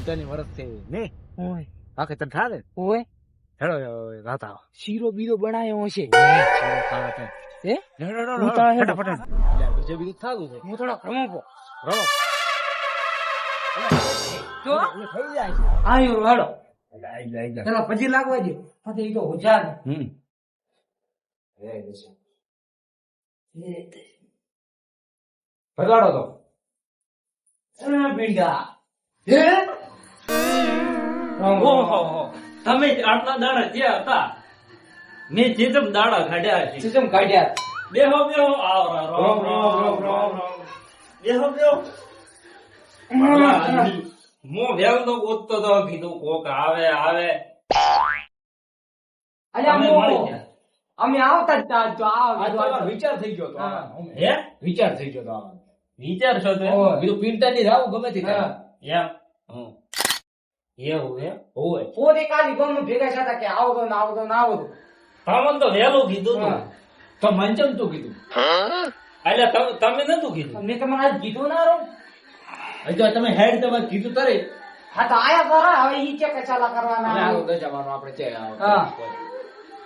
પીતાની વરસ છે ને ઓય આખે તને ઠાલે ઓય હેડો રાતા શીરો બીરો બનાવ્યો હશે શીરો ખાવા છે હે હેડો હું તો હેડો. ફટાફટ બીજું બીજું થાતું છે હું થોડો રમો રમો જો એટલે થઈ જાય છે આયો હાલો આઈ જાય પેલા પછી લાગવા દે પછી તો હોજા ભગાડો તો ભીંડા હે ઓહો તમે આટલા દાડા જ્યાં હતા મેં જેતમ દાડા કાઢ્યા છે સિસ્ટમ કાઢ્યા બેહો બેહો આવ રામ રામ રામ બેહો બેહો મો વેલ તો ગોતતો તો કીધું કોક આવે આવે અલ્યા તમે મો મળી ગયા. અમે આવતા જ તા જો આ તો આવ વિચાર થઈ ગયો તો હા. હે વિચાર થઈ ગયો તો વિચાર છો તો બીજું પિંટા ની રાવ ગમે તે થાય. એમ એવું હે ઓય પોતે કાલી ગમ ભેગા થતા કે આવતો ને આવતો ને આવતો તમને તો વહેલું કીધું તું હા. તો મંચમ તું કીધું એટલે તમે નતું કીધું મેં તમને આજ કીધું ના રો હજુ તમે હેડ તમારે કીધું તરે હા તો આયા બરા હવે ઈ કે કચાલા અમે કરવાના આવો દજાવાનો આપણે છે હા.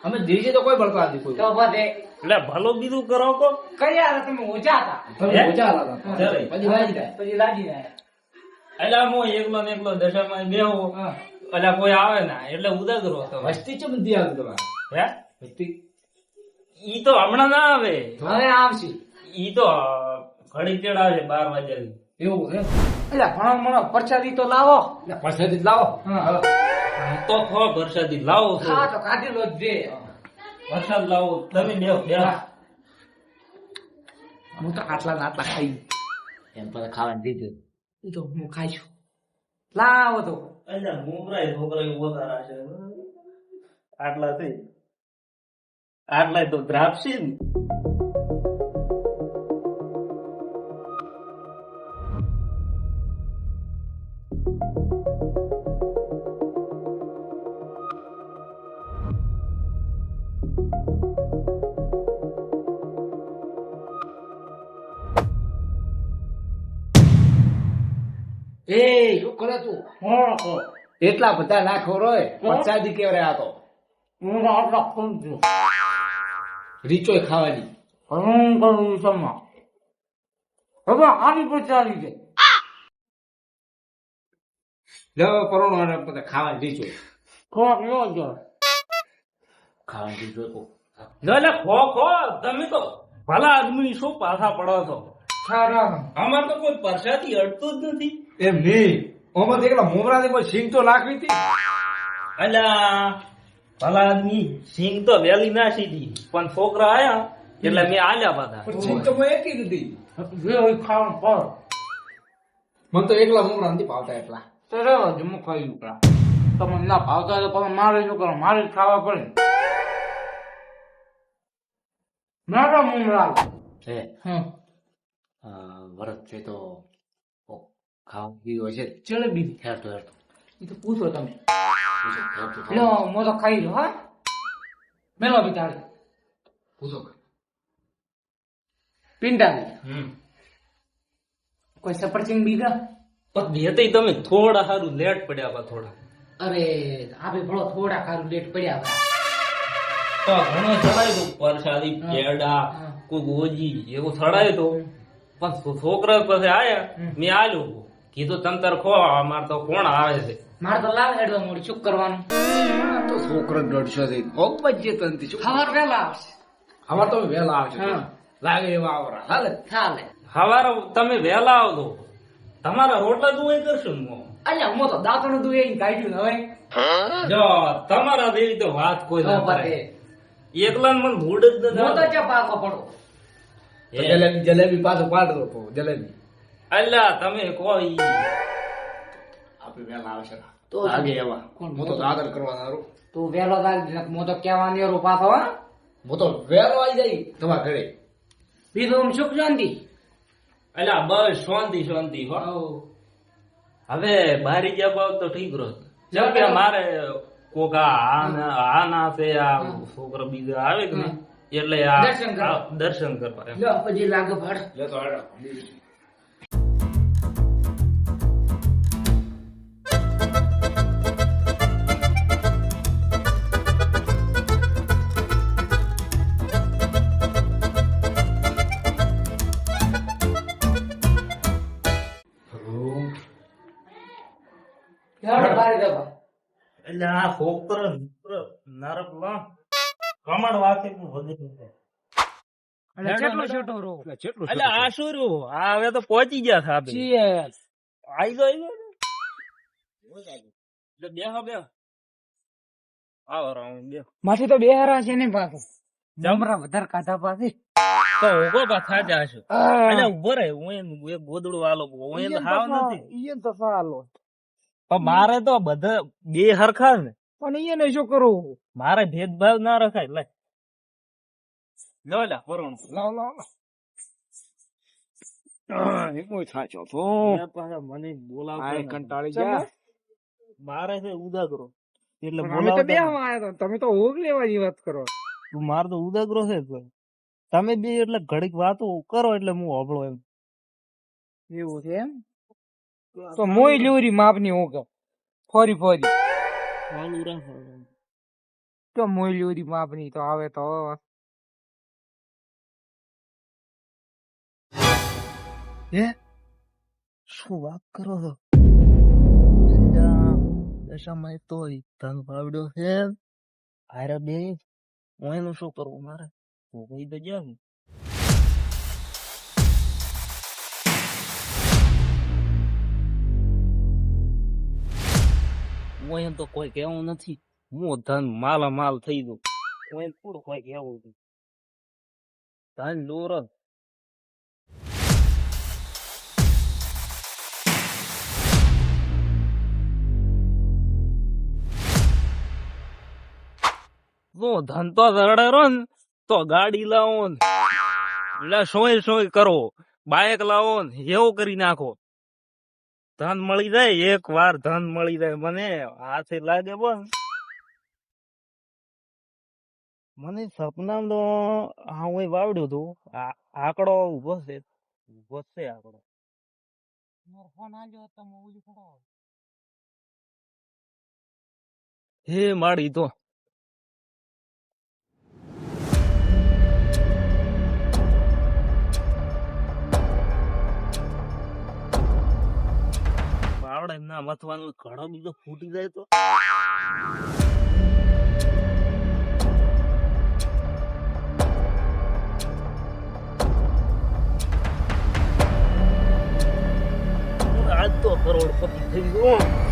અમે ધીરે તો કોઈ બળકા નથી કોઈ તો બધે એટલે ભલું બીજું કરો કો કર્યા તમે ઓછા હતા તમે હે? ઓછા લાગા ચાલે. પછી વાજી જાય પછી લાગી જાય એટલે હું એકલો ને એકલો દશામાં બેહો હા. એટલે કોઈ આવે ના એટલે ઉદાગરો હતો વસ્તી ચમ દી આવી તમારે હે વસ્તી ઈ તો હમણાં ના આવે હવે આવશે ઈ તો ઘડી તેડાવે 12 વાગ્યા એવું છે એટલે ઘણો મણો પ્રસાદી તો લાવો એટલે પરસાદી લાવો હા. તો ખો વરસાદી લાવો છો હા તો કાઢેલો જ દે વરસાદ લાવો તમે બેહો બેહો હા. હું તો આટલા ને આટલા ખાઈ એમ પછી ખાવાનું દીધું એ તો હું ખાઈ છું લાવો તો એટલે મોગરાય છોકરાય ઓતારા છે આટલા થઈ આટલા તો દ્રાક્ષી ને એ શું કરે તું એટલા બધા નાખો રોય પરસાદી કેવરે આ તો હું આટલા ખુશ છું રીચોય ખાવાની હું કરું સમા હવે આની પ્રચારી છે લેવો પરોણો અને બધા ખાવાની રીચોય ખોરાક લો જો ખાવાની રીચોય કો એટલે ખો ખો તમે તો ભલા આદમી શું પાછા પડો છો સારા અમાર તો કોઈ પરસાદી અડતું જ નથી એમ નહીં ઓમાં એકલા મોમરા કોઈ સિંગ તો નાખવી હતી અલ્યા ભલા આદમી સિંગ તો વેલી ના સીધી પણ છોકરા આયા એટલે મેં આલ્યા પાછા પણ સિંગ તો મેં એકી નથી જે હોય ખાવાનું પર મને તો એકલા મોમરા નથી ભાવતા એટલા તો રહેવા દે હું ખાઈ લઉં તમને ના ભાવતા હોય તો પણ મારે શું કરો મારે જ ખાવા પડે મારા મુમરા છે હમ વરસ છે તો ખાવા પીવું હશે જલેબી હેરતો હેરતો એ તો પૂછો તમે હેરતો લો મો તો ખાઈ લો હા મેલો બિચારી પૂછો પિંડાની હમ કોઈ સફરજન બીજા પણ દેતે તમે થોડા સારું લેટ પડ્યા પા થોડા અરે આપે ભણો થોડા ખારું લેટ પડ્યા તો ઘણો ચડાય તો પરસાદી પેડા હા. કોઈ ગોજી એવું ચડાય તો પણ છોકરા પાસે આયા મેં આલ્યું કીધું તમ તાર ખો અમાર તો કોણ આવે છે મારે તો લાવ હેડવા મોડી શું કરવાનું તો છોકરો 150 થઈ કોક બજે તંતી શું ખબર પેલા આવશે અમાર તો વહેલા આવશે હા. લાગે એવા આવરા હાલે ચાલે સવારે તમે વહેલા આવજો તમારા રોટલા તું અહીં કરશું ને હું. અલ્યા હું તો દાંતણું તું એ કાઢ્યું ને હવે જો તમારા જેવી તો વાત કોઈ ના તો કરે પતે. એકલા મને મૂડ જ હું તો નથી ચા પાકો પડો તો જલેબી પાછો પાડતો તો જલેબી અલ્યા તમે કહો ઈ આપે વહેલા આવશે તો લાગે એવા કોણ? હું તો આદર કરવાના હારું. તું વેલો હું તો કહેવાની રો પાછો હા હું તો વહેલો આવી જાય તમારા ઘરે બીજું આમ સુખ શાંતિ અલ્યા બસ શાંતિ શાંતિ હો હવે બારી ગયા બાદ તો ઠીક રહો જેમ કે મારે કોકા આ ના છે આ છોકરા બીજા આવે કે નહીં એટલે આ દર્શન કરવા. આ દર્શન કરવા એમ. લો પછી લાગે ભડ લેતો હાલો એટલે આ છોકરો નરક લો કમળ વાતે એટલે આ શું રહ્યું આ હવે તો પહોંચી ગયા સાહેબ આઈ ગયો એટલે બેહો બેહો આવો રાઉન્ડ બેહો માથી તો બે હારા છે ને પાછું જમરા વધારે ખાધા પાછી તો ઉભો પાછા જાશો એટલે ઉભો રહે હું એક ગોદડું આલો હું એ હાવ નથી ઈ તો સાલો પણ મારે તો બધા બે હરખા ને પણ ઈ ને શું કરું મારે ભેદભાવ ના રખાય લે લો લે પરોણ લાવ લાવ થાચો તો મને બોલાવ આ કંટાળી ગયા મારે છે ઉદાગરો એટલે અમે તો બે આયા તમે તો ઓગ લેવાની વાત કરો મારે તો ઉદાગરો છે તમે બે એટલે ઘડીક વાતો કરો એટલે હું હોબળો એમ એવું છે એમ તો મોય લેવરી માપની ઓગ ફરી ફરી ચાલુ રાખો તો મોય લેવરી માપની તો આવે તો હે શું વાત કરો છો દશામાં તો ધન પાવડ્યો છે હારે બે હું એનું શું કરવું મારે હું કહી તો જાઉં હું એમ તો કોઈ કહેવું નથી હું ધન માલા માલ થઈ દઉં હું એમ થોડું કોઈ કહેવું નથી ધન લોર ધન તો રડેરો ને તો ગાડી લાવો ને એટલે સોય કરો બાઇક લાવો ને એવું કરી નાખો ધન મળી જાય એક વાર ધન મળી જાય મને હાથે લાગે બોલ મને સપનામાં તો હું વાવડ્યું હતું આંકડો ઉભો છે આંકડો હે માડી તો આવડે ના મથવાનું ઘડો બીજો ફૂટી જાય તો આજ તો કરોડપતિ થઈ ગયો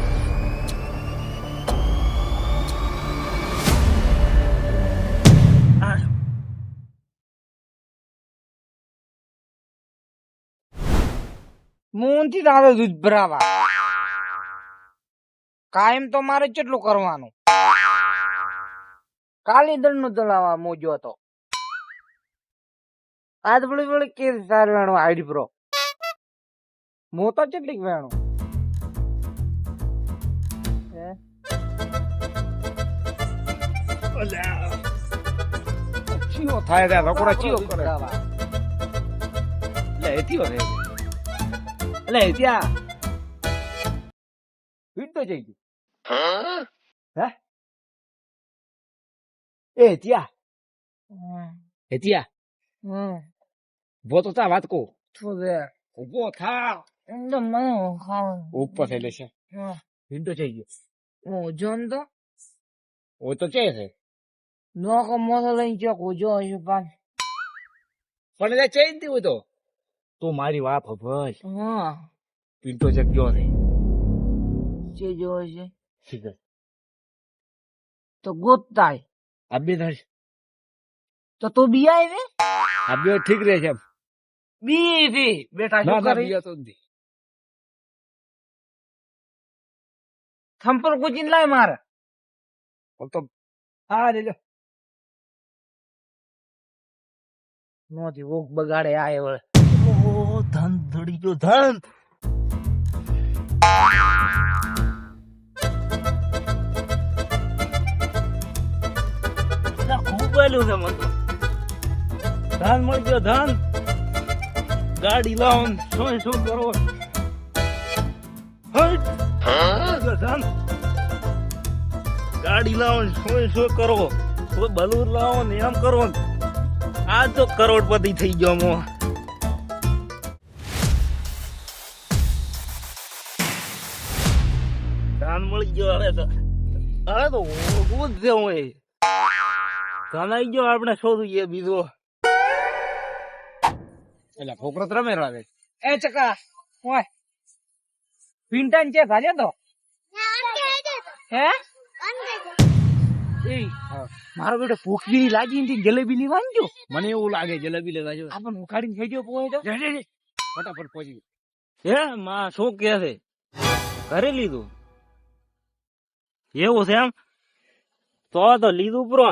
મોહનથી દાદા દૂધ ભરાવા કાયમ તો મારે કેટલું કરવાનું કાલી દળ નું દળાવા મોજો હતો આજ વળી વળી કે સાર વેણું આઈડી પ્રો મો તો કેટલીક વેણું ચીઓ થાય ત્યાં રકોડા ચીઓ કરે લે એતીઓ રે એટલે ત્યાં વીટ તો જઈ ગયું હે એ ત્યાં ઉભો તો થા વાત કો ઉભો થા ઉપર થઈ લેશે વીટ તો જઈ ગયો જોન તો ઓ તો છે નોકો મોસો લઈને ચોક ઉજો હશે પણ પણ ચેન થી હોય તો મારી વાત ભાઈ હા પિન્ટો જગ્યો છે જે જો હશે ઠીક છે તો ગોતાય આ બે થાય તો તું બી આવી રે આ બે ઠીક રહે છે બી બેટા શું કરી બીયા તો નથી થંપર કુચીને લાય મારે તો હા લેજો નોતી ઓક બગાડે આય વળે ઓ ધન ધડી ગયો ધન ખૂબ વેલું છે મને ધન મળી ગયો ધન ગાડી લાવો શું કરો ધન ગાડી લાવો શું કરો બલૂર લાવો ને એમ કરો આ તો કરોડપતિ થઈ ગયો મો જાન મળી ગયો હવે તો ઊભું જ છે હું કનાઈ ગયો આપણે શોધું એ બીજો એટલે છોકરો તો રમે રાવે. એ ચકા ઓય પિંટાન ચે ભાજે તો હે એ મારો બેટો ભૂખ જેવી લાગી ને જલેબી લેવા ગયો. મને એવું લાગે જલેબી લેવા જો. આપણને ઉખાડીને થઈ ગયો પોય તો ફટાફટ પહોંચી હે માં શું કે છે કરી લીધું એવું છે એમ તો લીધું પ્રો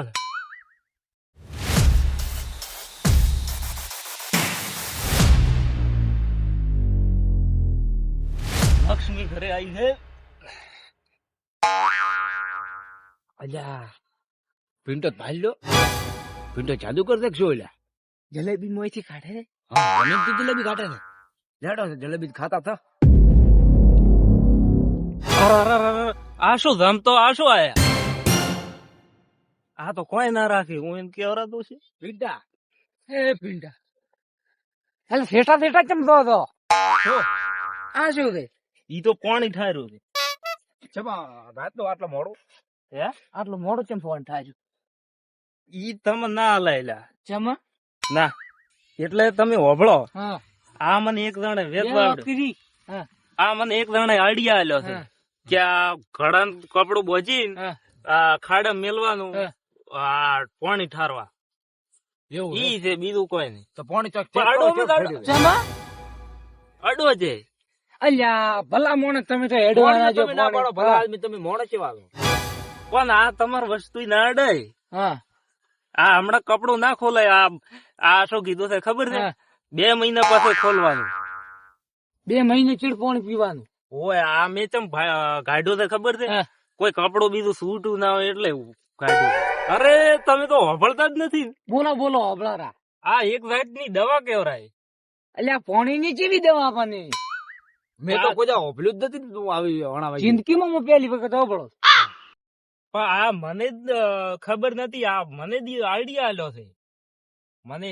લક્ષ્મી ઘરે આવી છે. અલ્યા પિન્ટો ભાઈ લો. પિન્ટો જાદુ કરશે કે શું? એલા જલેબી મોયથી કાઢે રે. હા મને તો જલેબી કાઢે ને. લેડો જલેબી ખાતા થા. આ શું ધમ તો આ શું આયા આ તો કોઈ ના રાખી હું એમ કેવરાતું છે. પિન્ટા એ પિંટા એટલે ફેટા ફેટા ચમતો હતો. આ શું છે? ઈ તો પાણી ઠાર્યું છે. ચમા રાત નો આટલો મોડો. હે આટલું મોડું ચમ ફોન થાય છે? ઈ તમે ના હલાયેલા ચમ ના એટલે તમે હોભળો. હા આ મને એક જણે વેચવાડ્યું. કરી હા આ મને એક જણે આઈડિયા આલ્યો છે હા. કે આ ઘડા કપડું બોજીને હા આ ખાડા મેલવાનું હા. આ પાણી ઠારવા એવું છે? ઈ છે બીજું કોઈ નહીં. તો પાણી ચોક પણ આડો મત આડો. ચમ અડો છે અલ્યા ભલા મોણે તમે તો હેડવાના જો તમે ના પાડો. ભલા આદમી તમે મોડે કેવા આવો. પણ આ તમારી વસ્તુ ના અડાય. હા આ હમણાં કપડું ના ખોલાય. આ શું કીધું છે ખબર છે? હા. 2 મહિના પછી ખોલવાનું. 2 મહિને ચીડ પાણી પીવાનું. ઓય આ મેં ચમ કાઢ્યો છે ખબર છે? હા. કોઈ કપડું બીજું સૂટું ના હોય એટલે કાઢ્યું. અરે તમે તો હોભળતા જ નથી. બોલો બોલો અબળારા. આ એક જાતની દવા કેવરાય. અલ્યા પાણી ની કેવી દવા આપવાની? મેં તો કોઈ હોભલ્યું જ નથી ને તું આવી હણાવાઈ. જિંદગીમાં હું પહેલી વખત અબળો. પણ આ મને જ ખબર નથી. આ મને જ આઈડિયા આલ્યો છે. મને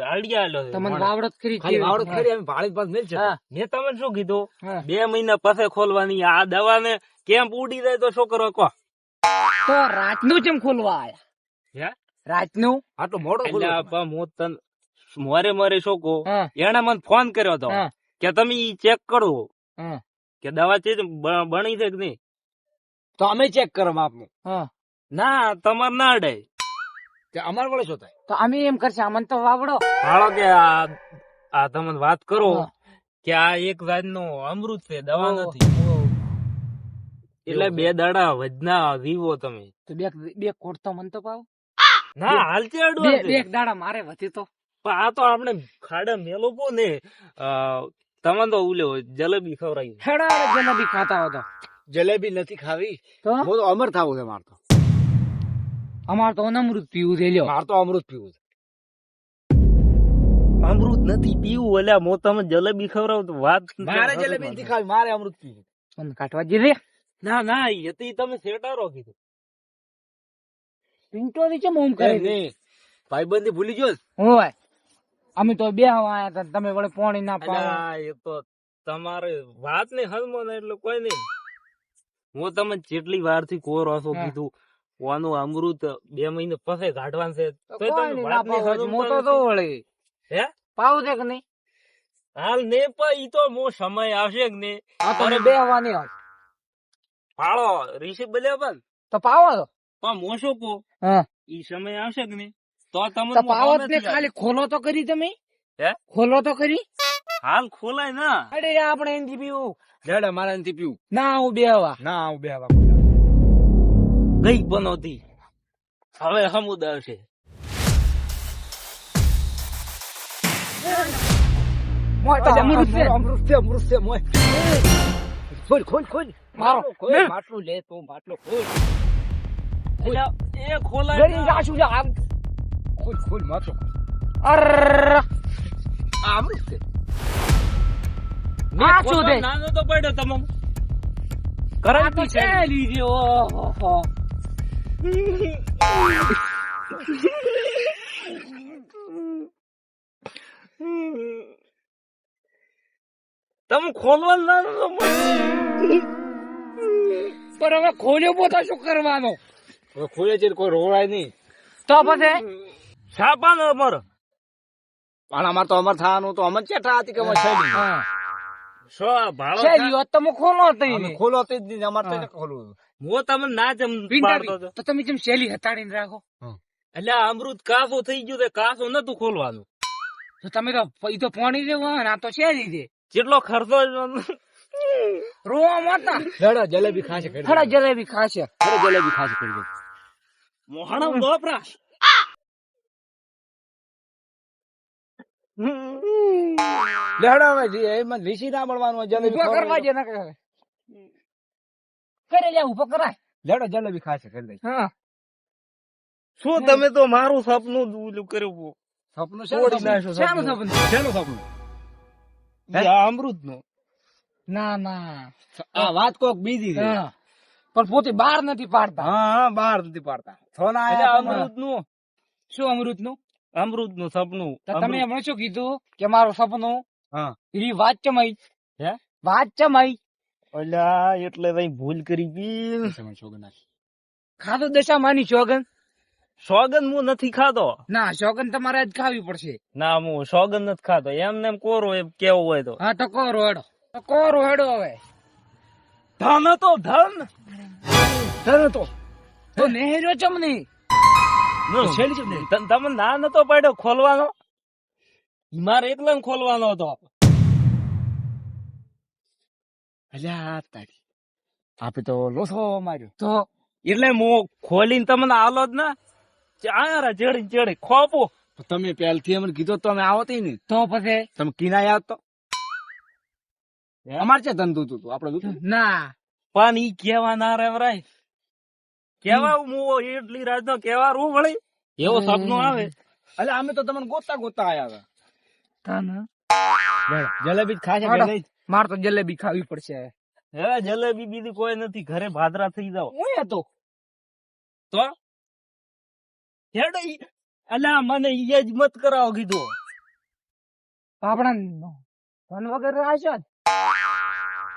આઈડિયા આલ્યો છે. તમને વાવડત કરી ખાલી વાવડત ખરી અમે ભાળી પાસ મેલ છે. હા. મેં તમને શું કીધું? હા. 2 મહિના પછી ખોલવાની. આ દવાને કેમ્પ ઉડી જાય તો શું કરો કહો? તો રાતનું ચમ ખોલવા આયા? હે? રાતનું? આટલો મોડો એટલે પણ હું તને મોરે શું કહું? હા એને મને ફોન કર્યો હતો હા કે તમે ઈ ચેક કરો હા કે દવા ચીજ બની છે કે નહીં. તો અમે ચેક કરો આપનું. હા ના તમારે ના અડાય. કે અમાર વડે શું થાય? તો અમે એમ કરશે અમને તો વાવડો. હાલો કે આ તમને વાત કરો હા. કે આ એક જાતનું અમૃત છે, દવા ઓહો. નથી. એટલે 2 દાડા વધના જીવો તમે. તો બે કોટ તો મને તો પાવ. ના હાલચે અડવા બે દે. દાડા મારે વધી તો. પણ આ તો આપણે ખાડા મેલો પો ને તમે તો ઉલ્યો જલેબી ખવડાવી. હેડા જલેબી ખાતા હતો જલેબી નથી ખાવી. તો હું તો અમર થાવું છે માર તો. અમાર તો અમૃત પીવું છે લ્યો. માર તો અમૃત પીવું છે. અમૃત નથી પીવું. એટલે મો તમે જલેબી ખવડાવ તો વાત મારે જલેબી નથી ખાવી. મારે અમૃત પીવું. મને કાઢવા જઈ રે. ના ના એ તો તમે સેટારો કીધું. પિંટો ની ચમ ઓમ કરે છે? નહીં ભાઈબંધી ભૂલી ગયો છે? હોય અમે તો બે આયા હતા તમે વળે પાણી ના પાવો. અલા, એ તો તમારે વાત ને હલમો ને એટલે કોઈ નહીં. હું તમે જેટલી વાર થી કોરો છો હા. કીધું વાનું અમૃત 2 મહિને પછી કાઢવાનું છે. તો તોય કોઈ તમે નહીં, વાત ના ને પાવો. હલમતા મોટો તો નથી. વળે હે પાવ છે કે નહીં? હાલ ને પણ ઈ તો મો સમય આવશે કે ને આ તમે બે આવવાની હોય ફાળો રિસીપ બલ્યા પણ તો પાવો તો. પણ મો શું કહું હા ઈ સમય આવશે કે ને તો તમે તો પાવો જ ને. ખાલી ખોલો તો કરી તમે. હે? ખોલો તો કરી. હાલ ખોલાય ના. અરે આપણે એનથી પીવું. લેડે મારે નથી પીવું. ના હું બે આવા. ના હું બે આવા. ગઈ પનોતી હવે હમુદ આવશે. મોટા અમૃત છે. અમૃત છે અમૃત છે મોય. ખોલ ખોલ ખોલ. મારો. ખોલ ને. માટલું લે તો માટલો ખોલ. એટલે એ ખોલાય ગરી ના. જાશું જા. ખોલ ખોલ માટલો. અરર. આ અમૃત છે. આ શું છે? નાનો તો પડ્યો તમે આ તો કરંટી છે. છે લીધી. ઓહો. તમે ખોલવા નાનો તો પડ્યો. પણ હવે ખોલ્યો બોતો શું કરવાનો? હવે ખોલે છે કોઈ રોવાય નહીં. તો પછી છાપાનો અમારો પણ અમારે તો અમર થવાનું તો અમર ચેઠા હતી કે અમારે છે નહીં. હા. શો ભાડો શેરી હોત તો હું ખોલો તઈ અમે ને. ખોલો તે જ નહીં અમારે તો ખોલવું. હું તમને ના જેમ પાડતો પિંટાળી, હતો. તો તમે જેમ શેલી હતાડીને રાખો. એટલે આ અમૃત કાસો થઈ ગયું તે કાસો નતું ખોલવાનું. તો તમે તો ઈ તો પાણી દેવો ને આ તો શેરી દે. જેટલો ખર્ચો રોવા માતા. લડો જલેબી ખાશે કરી ખરા જલેબી ખાશે. જલેબી ખાશે કરી દે. મોહણમ દોપરા લડો હવે એમાં લીસી ના મળવાનું હોય, જલેબી ઉભો કરવા ખવડાવજો. જે ના કરે. કરે લે ઉભો કરાય. લડો જલેબી ખાશે કરી દે. હા. શું તમે તો મારું સપનું જ ઓલું કર્યું સપનું તોડી નાખ્યું શાનું સપનું. સપનું? શેનું સપનું? અમૃત નું ના ના. આ વાત કોક બીજી છે. હા. પણ પોતે બહાર નથી પાડતા. હા હા બહાર નથી પાડતા. થોના એટલે આયા તો અમૃત નું શું અમૃત નું? અમૃત નું સપનું તો તમે એમણે શું કીધું કે મારું સપનું હા. ઈ વાત ચમાઈ. હે? વાત ચમાઈ. અલ્યા એટલે ભાઈ ભૂલ કરી ગઈ. ખાધું દશા માની સોગન? સોગન હું નથી ખાતો. ના સોગન તમારે જ ખાવી પડશે. ના હું સોગન નથી ખાતો. એમને એમ કોરો એમ કેવું હોય તો હા ટકોરો હેડો. ટકોરો હેડો હવે. ધન હતો ધન તો નેહર્યો ચમની. તમે ના નતો પાડ્યો ખોલવાનો. મારે એકલો ખોલવાનો હતો. અલ્યા તારી આપે તો લોસો માર્યો. તો એટલે હું ખોલીને તમને આલો જ ના આયા ચડી ચડી ખોપો. તો તમે પહેલથી અમને કીધું તો અમે આવત ને. તો પછી તમે કિનાય આવત તો અમારે છે ધંધો તું આપડે દૂધ. ના. પણ ઈ કેવા ના રેવરાય. કેવા હું એટલી રાત નો કેવા રૂ વળી એવો સપનું આવે. એટલે અમે તો તમને ગોતા ગોતા આયા તા ના. હતા. જલેબી જ ખાશે હાલો. કે નહીં? મારે તો જલેબી ખાવી પડશે. હવે જલેબી બીજી કોઈ નથી. ઘરે ભાદરા થઈ જાવ હું હતો. તો હેડો અલ્યા મને ઈ જ મત કરાવો કીધું. આપણા ધન વગર આશો જ.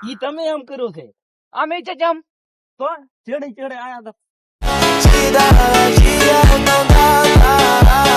ઈ તમે એમ કર્યું છે અમે છે જમ. તો ચડે ચડે આયા તો Gira, gira, não dá,